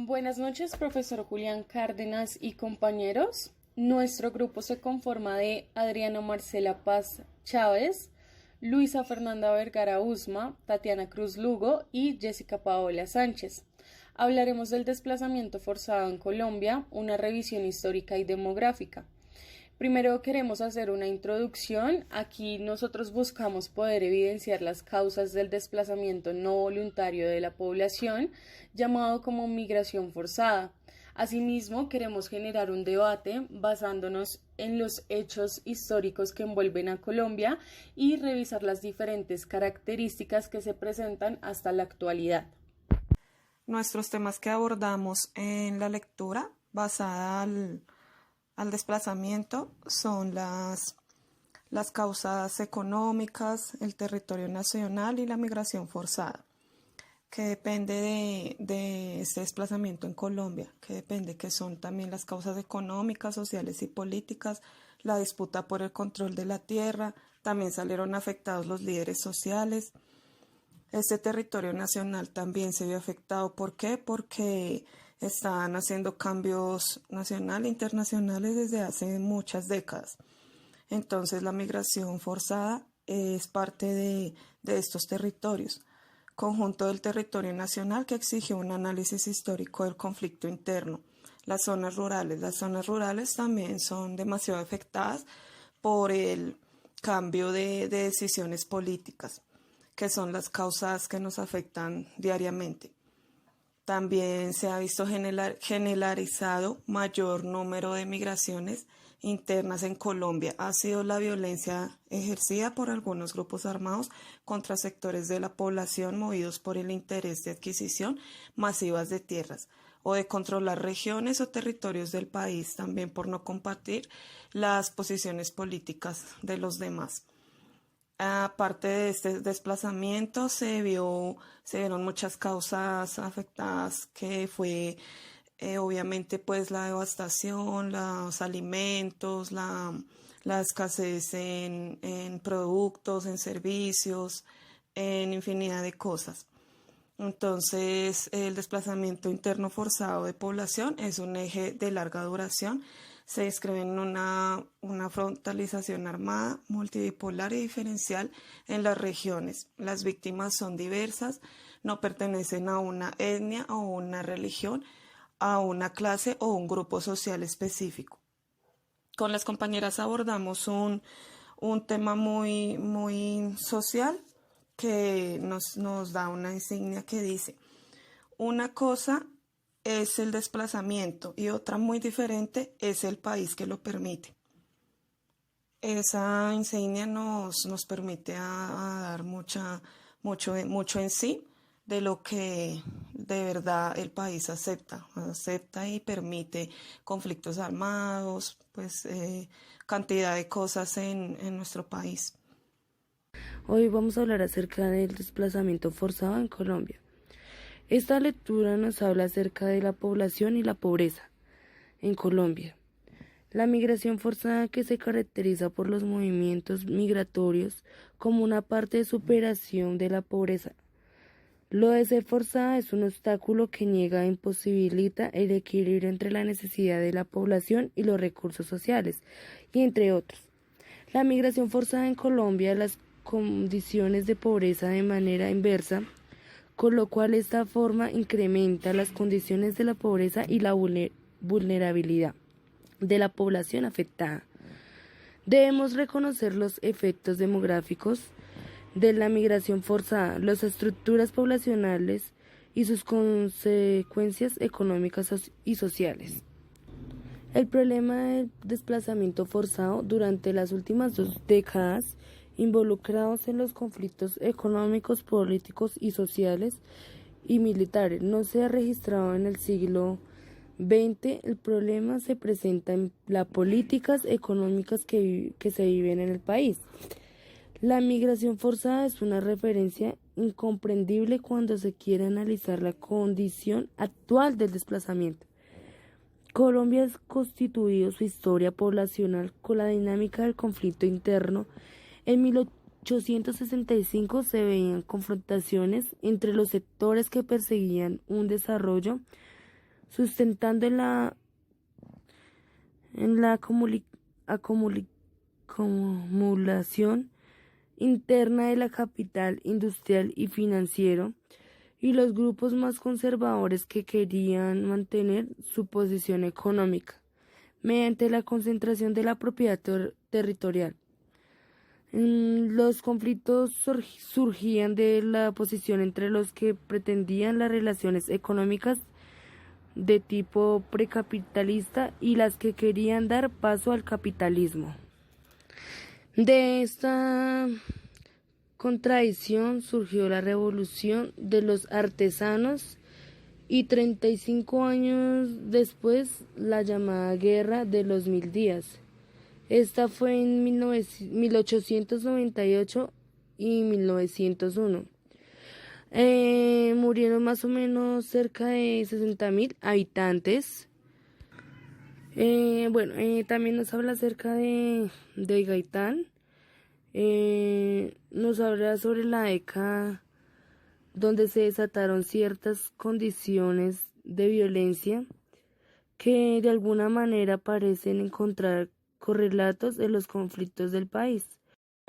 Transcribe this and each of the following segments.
Buenas noches, profesor Julián Cárdenas y compañeros. Nuestro grupo se conforma de Adriana Marcela Paz Chávez, Luisa Fernanda Vergara Usma, Tatiana Cruz Lugo y Jessica Paola Sánchez. Hablaremos del desplazamiento forzado en Colombia, una revisión histórica y demográfica. Primero queremos hacer una introducción. Aquí nosotros buscamos poder evidenciar las causas del desplazamiento no voluntario de la población, llamado como migración forzada. Asimismo, queremos generar un debate basándonos en los hechos históricos que envuelven a Colombia y revisar las diferentes características que se presentan hasta la actualidad. Nuestros temas que abordamos en la lectura basada al desplazamiento son las causas económicas, el territorio nacional y la migración forzada, que depende de este desplazamiento en Colombia, que son también las causas económicas, sociales y políticas, la disputa por el control de la tierra, también salieron afectados los líderes sociales. Este territorio nacional también se vio afectado. ¿Por qué? Porque están haciendo cambios nacionales e internacionales desde hace muchas décadas. Entonces la migración forzada es parte de estos territorios. Conjunto del territorio nacional que exige un análisis histórico del conflicto interno. Las zonas rurales también son demasiado afectadas por el cambio de decisiones políticas, que son las causas que nos afectan diariamente. También se ha visto generalizado mayor número de migraciones internas en Colombia. Ha sido la violencia ejercida por algunos grupos armados contra sectores de la población movidos por el interés de adquisición masivas de tierras o de controlar regiones o territorios del país, también por no compartir las posiciones políticas de los demás. Aparte de este desplazamiento, se vieron muchas causas afectadas, que fue obviamente pues la devastación, los alimentos, la escasez en productos, en servicios, en infinidad de cosas. Entonces, el desplazamiento interno forzado de población es un eje de larga duración. Se describe en una frontalización armada, multipolar y diferencial en las regiones. Las víctimas son diversas, no pertenecen a una etnia o una religión, a una clase o un grupo social específico. Con las compañeras abordamos un tema muy social, que nos da una insignia que dice: una cosa es el desplazamiento y otra muy diferente es el país que lo permite. Esa insignia nos permite a dar mucho en sí de lo que de verdad el país acepta y permite: conflictos armados, pues cantidad de cosas en nuestro país. Hoy vamos a hablar acerca del desplazamiento forzado en Colombia. Esta lectura nos habla acerca de la población y la pobreza en Colombia. La migración forzada, que se caracteriza por los movimientos migratorios como una parte de superación de la pobreza. Lo de ser forzada es un obstáculo que niega e imposibilita el equilibrio entre la necesidad de la población y los recursos sociales, y entre otros. La migración forzada en Colombia, las condiciones de pobreza de manera inversa, con lo cual esta forma incrementa las condiciones de la pobreza y la vulnerabilidad de la población afectada. Debemos reconocer los efectos demográficos de la migración forzada, las estructuras poblacionales y sus consecuencias económicas y sociales. El problema del desplazamiento forzado durante las últimas 2 décadas, involucrados en los conflictos económicos, políticos y sociales y militares, no se ha registrado en el siglo XX. El problema se presenta en las políticas económicas que se viven en el país. La migración forzada es una referencia incomprendible cuando se quiere analizar la condición actual del desplazamiento. Colombia ha constituido su historia poblacional con la dinámica del conflicto interno. En 1865 se veían confrontaciones entre los sectores que perseguían un desarrollo sustentando acumulación interna de la capital industrial y financiero, y los grupos más conservadores que querían mantener su posición económica mediante la concentración de la propiedad territorial. Los conflictos surgían de la oposición entre los que pretendían las relaciones económicas de tipo precapitalista y las que querían dar paso al capitalismo. De esta contradicción surgió la revolución de los artesanos y 35 años después la llamada Guerra de los Mil Días. Esta fue en 1898 y 1901. Murieron más o menos cerca de 60.000 habitantes. También nos habla acerca de Gaitán. Nos habla sobre la década donde se desataron ciertas condiciones de violencia que de alguna manera parecen encontrar correlatos en los conflictos del país.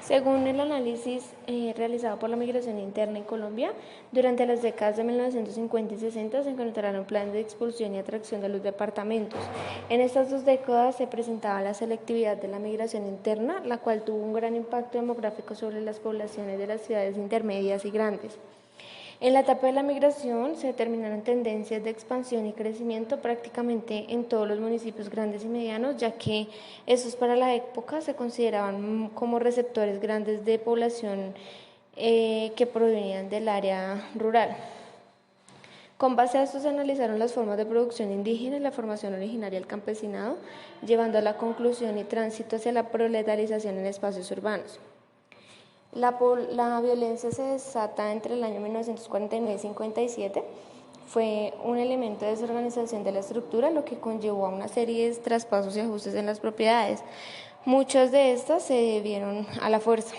Según el análisis realizado por la migración interna en Colombia, durante las décadas de 1950 y 60 se encontraron planes de expulsión y atracción de los departamentos. En estas dos décadas se presentaba la selectividad de la migración interna, la cual tuvo un gran impacto demográfico sobre las poblaciones de las ciudades intermedias y grandes. En la etapa de la migración se determinaron tendencias de expansión y crecimiento prácticamente en todos los municipios grandes y medianos, ya que estos para la época se consideraban como receptores grandes de población que provenían del área rural. Con base a esto se analizaron las formas de producción indígena y la formación originaria del campesinado, llevando a la conclusión y tránsito hacia la proletarización en espacios urbanos. La violencia se desata entre el año 1949 y 57. Fue un elemento de desorganización de la estructura, lo que conllevó a una serie de traspasos y ajustes en las propiedades. Muchas de estas se debieron a la fuerza.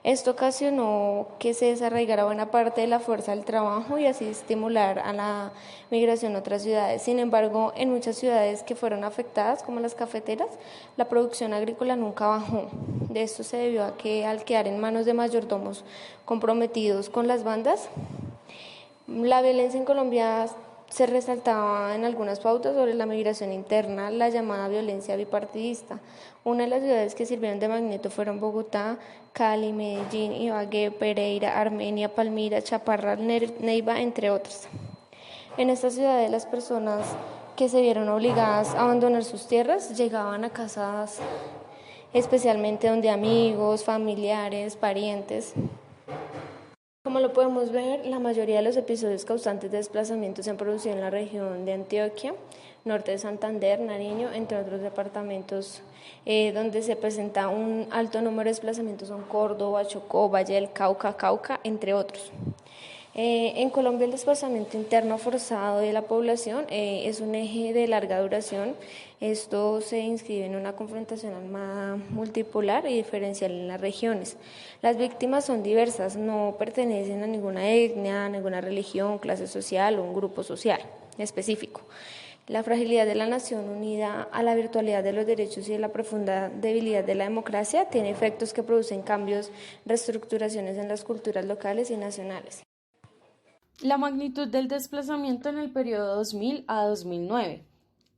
Esto ocasionó que se desarraigara buena parte de la fuerza del trabajo y así estimular a la migración a otras ciudades. Sin embargo, en muchas ciudades que fueron afectadas, como las cafeteras, la producción agrícola nunca bajó. De esto se debió a que al quedar en manos de mayordomos comprometidos con las bandas, la violencia en Colombia se resaltaba en algunas pautas sobre la migración interna, la llamada violencia bipartidista. Una de las ciudades que sirvieron de magneto fueron Bogotá, Cali, Medellín, Ibagué, Pereira, Armenia, Palmira, Chaparral, Neiva, entre otras. En estas ciudades las personas que se vieron obligadas a abandonar sus tierras llegaban a casas especialmente donde amigos, familiares, parientes. Como lo podemos ver, la mayoría de los episodios causantes de desplazamiento se han producido en la región de Antioquia, norte de Santander, Nariño, entre otros departamentos donde se presenta un alto número de desplazamientos son Córdoba, Chocó, Valle del Cauca, entre otros. En Colombia el desplazamiento interno forzado de la población es un eje de larga duración. Esto se inscribe en una confrontación armada multipolar y diferencial en las regiones. Las víctimas son diversas, no pertenecen a ninguna etnia, a ninguna religión, clase social o un grupo social específico. La fragilidad de la nación unida a la virtualidad de los derechos y de la profunda debilidad de la democracia tiene efectos que producen cambios, reestructuraciones en las culturas locales y nacionales. La magnitud del desplazamiento en el periodo 2000 a 2009.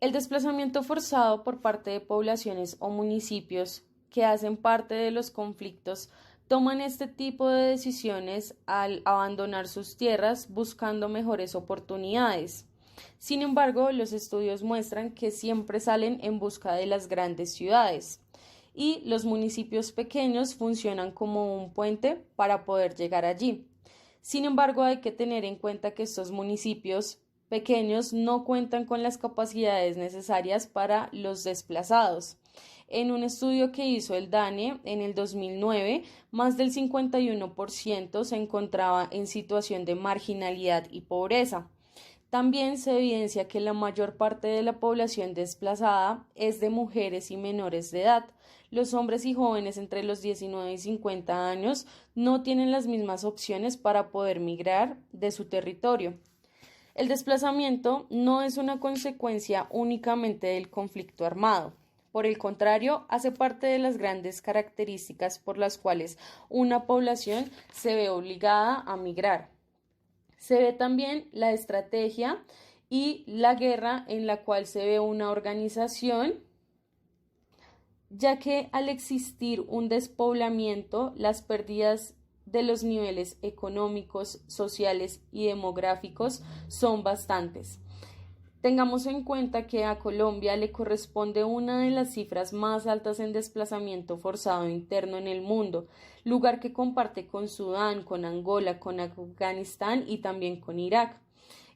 El desplazamiento forzado por parte de poblaciones o municipios que hacen parte de los conflictos toman este tipo de decisiones al abandonar sus tierras buscando mejores oportunidades. Sin embargo, los estudios muestran que siempre salen en busca de las grandes ciudades y los municipios pequeños funcionan como un puente para poder llegar allí. Sin embargo, hay que tener en cuenta que estos municipios pequeños no cuentan con las capacidades necesarias para los desplazados. En un estudio que hizo el DANE en el 2009, más del 51% se encontraba en situación de marginalidad y pobreza. También se evidencia que la mayor parte de la población desplazada es de mujeres y menores de edad. Los hombres y jóvenes entre los 19 y 50 años no tienen las mismas opciones para poder migrar de su territorio. El desplazamiento no es una consecuencia únicamente del conflicto armado. Por el contrario, hace parte de las grandes características por las cuales una población se ve obligada a migrar. Se ve también la estrategia y la guerra en la cual se ve una organización, ya que al existir un despoblamiento, las pérdidas de los niveles económicos, sociales y demográficos son bastantes. Tengamos en cuenta que a Colombia le corresponde una de las cifras más altas en desplazamiento forzado interno en el mundo, lugar que comparte con Sudán, con Angola, con Afganistán y también con Irak.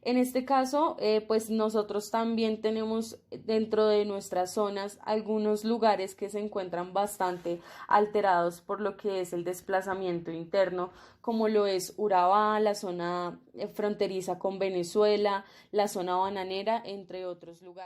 En este caso, pues nosotros también tenemos dentro de nuestras zonas algunos lugares que se encuentran bastante alterados por lo que es el desplazamiento interno, como lo es Urabá, la zona fronteriza con Venezuela, la zona bananera, entre otros lugares.